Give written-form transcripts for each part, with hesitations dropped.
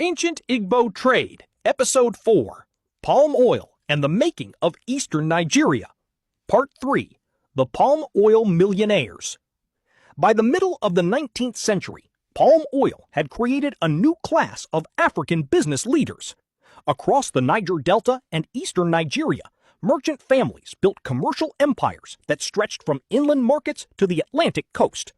Ancient Igbo Trade, Episode 4, Palm Oil and the Making of Eastern Nigeria, Part 3, The Palm Oil Millionaires. By the middle of the 19th century, palm oil had created a new class of African business leaders. Across the Niger Delta and eastern Nigeria, merchant families built commercial empires that stretched from inland markets to the Atlantic coast.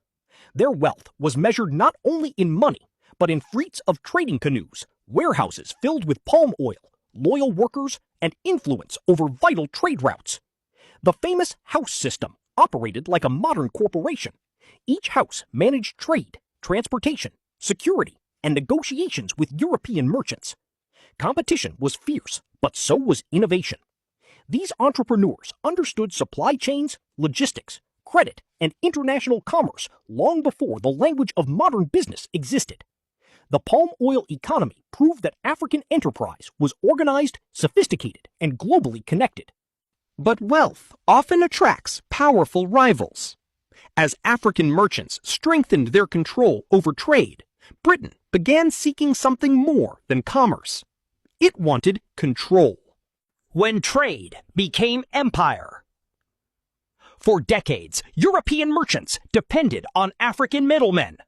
Their wealth was measured not only in money, but in fleets of trading canoes, warehouses filled with palm oil, loyal workers, and influence over vital trade routes. The famous house system operated like a modern corporation. Each house managed trade, transportation, security, and negotiations with European merchants. Competition was fierce, but so was innovation. These entrepreneurs understood supply chains, logistics, credit, and international commerce long before the language of modern business existed. The palm oil economy proved that African enterprise was organized, sophisticated, and globally connected. But wealth often attracts powerful rivals. As African merchants strengthened their control over trade, Britain began seeking something more than commerce. It wanted control. When trade became empire. For decades, European merchants depended on African middlemen.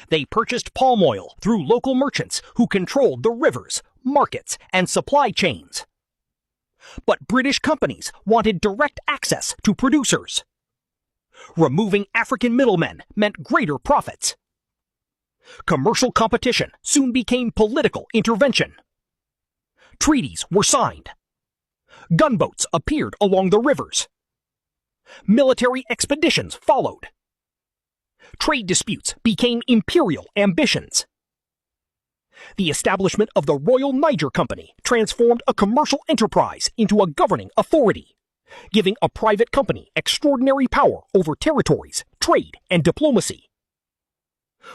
They purchased palm oil through local merchants who controlled the rivers, markets, and supply chains. But British companies wanted direct access to producers. Removing African middlemen meant greater profits. Commercial competition soon became political intervention. Treaties were signed. Gunboats appeared along the rivers. Military expeditions followed. Trade disputes became imperial ambitions. The establishment of the Royal Niger Company transformed a commercial enterprise into a governing authority, giving a private company extraordinary power over territories, trade, and diplomacy.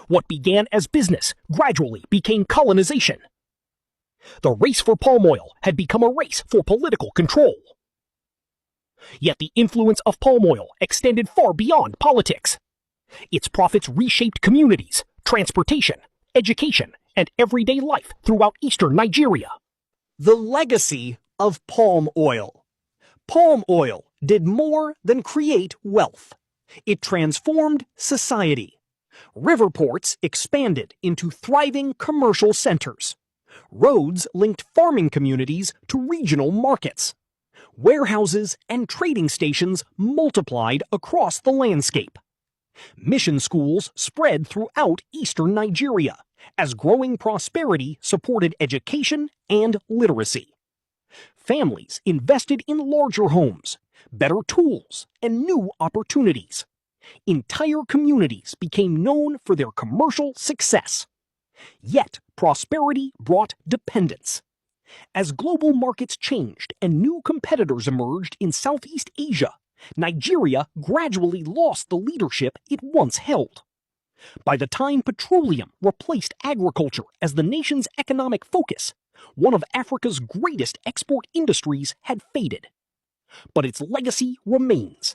What began as business gradually became colonization. The race for palm oil had become a race for political control. Yet the influence of palm oil extended far beyond politics. Its profits reshaped communities, transportation, education, and everyday life throughout eastern Nigeria. The legacy of palm oil. Palm oil did more than create wealth. It transformed society. River ports expanded into thriving commercial centers. Roads linked farming communities to regional markets. Warehouses and trading stations multiplied across the landscape. Mission schools spread throughout eastern Nigeria as growing prosperity supported education and literacy. Families invested in larger homes, better tools, and new opportunities. Entire communities became known for their commercial success. Yet, prosperity brought dependence. As global markets changed and new competitors emerged in Southeast Asia, Nigeria gradually lost the leadership it once held. By the time petroleum replaced agriculture as the nation's economic focus, one of Africa's greatest export industries had faded. But its legacy remains.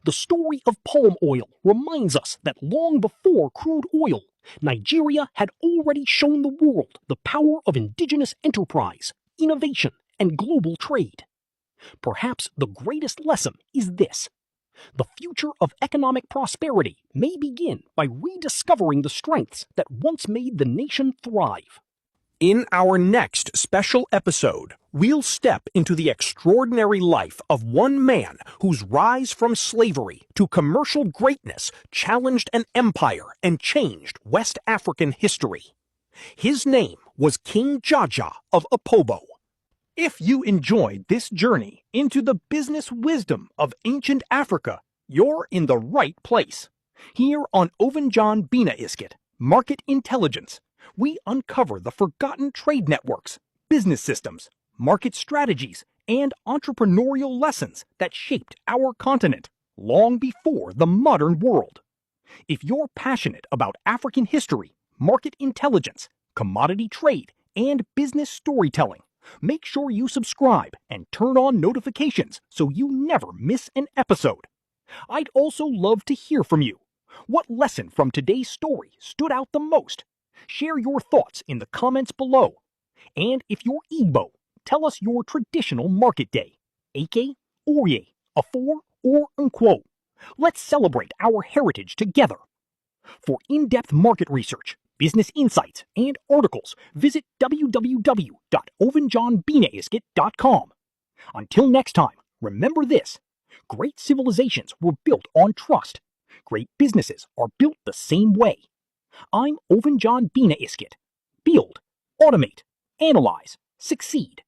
The story of palm oil reminds us that long before crude oil, Nigeria had already shown the world the power of indigenous enterprise, innovation, and global trade. Perhaps the greatest lesson is this: the future of economic prosperity may begin by rediscovering the strengths that once made the nation thrive. In our next special episode, we'll step into the extraordinary life of one man whose rise from slavery to commercial greatness challenged an empire and changed West African history. His name was King Jaja of Opobo. If you enjoyed this journey into the business wisdom of ancient Africa, you're in the right place. Here on Ovenjan Bina Isket, Market Intelligence, we uncover the forgotten trade networks, business systems, market strategies, and entrepreneurial lessons that shaped our continent long before the modern world. If you're passionate about African history, market intelligence, commodity trade, and business storytelling, make sure you subscribe and turn on notifications so you never miss an episode. I'd also love to hear from you. What lesson from today's story stood out the most? Share your thoughts in the comments below. And if you're Igbo, tell us your traditional market day. Eke, Oye, Afor, or Nkwo. Let's celebrate our heritage together. For in-depth market research, business insights, and articles, visit www.ovenjohnbinaiskit.com. Until next time, remember this: great civilizations were built on trust. Great businesses are built the same way. I'm Ovenjohn Bina Iskit. Build, automate, analyze, succeed.